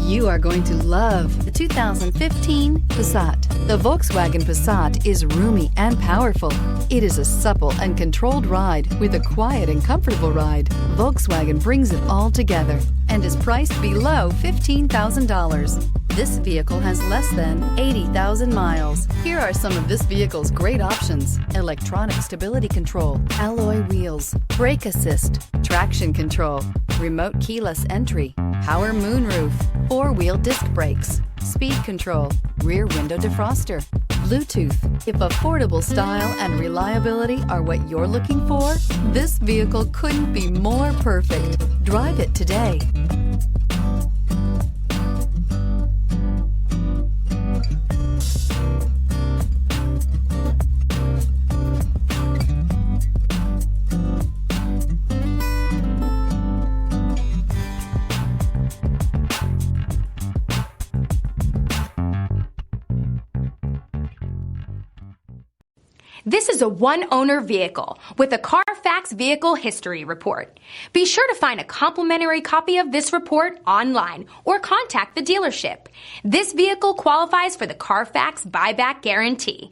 You are going to love the 2015 Passat. The Volkswagen Passat is roomy and powerful. It is a supple and controlled ride with a quiet and comfortable ride. Volkswagen brings it all together and is priced below $15,000. This vehicle has less than 80,000 miles. Here are some of this vehicle's great options: electronic stability control, alloy wheels, brake assist, traction control, remote keyless entry, power moonroof, four-wheel disc brakes, speed control, rear window defroster, Bluetooth. If affordable style and reliability are what you're looking for, this vehicle couldn't be more perfect. Drive it today. This is a one-owner vehicle with a CARFAX Vehicle History Report. Be sure to find a complimentary copy of this report online or contact the dealership. This vehicle qualifies for the CARFAX Buyback Guarantee.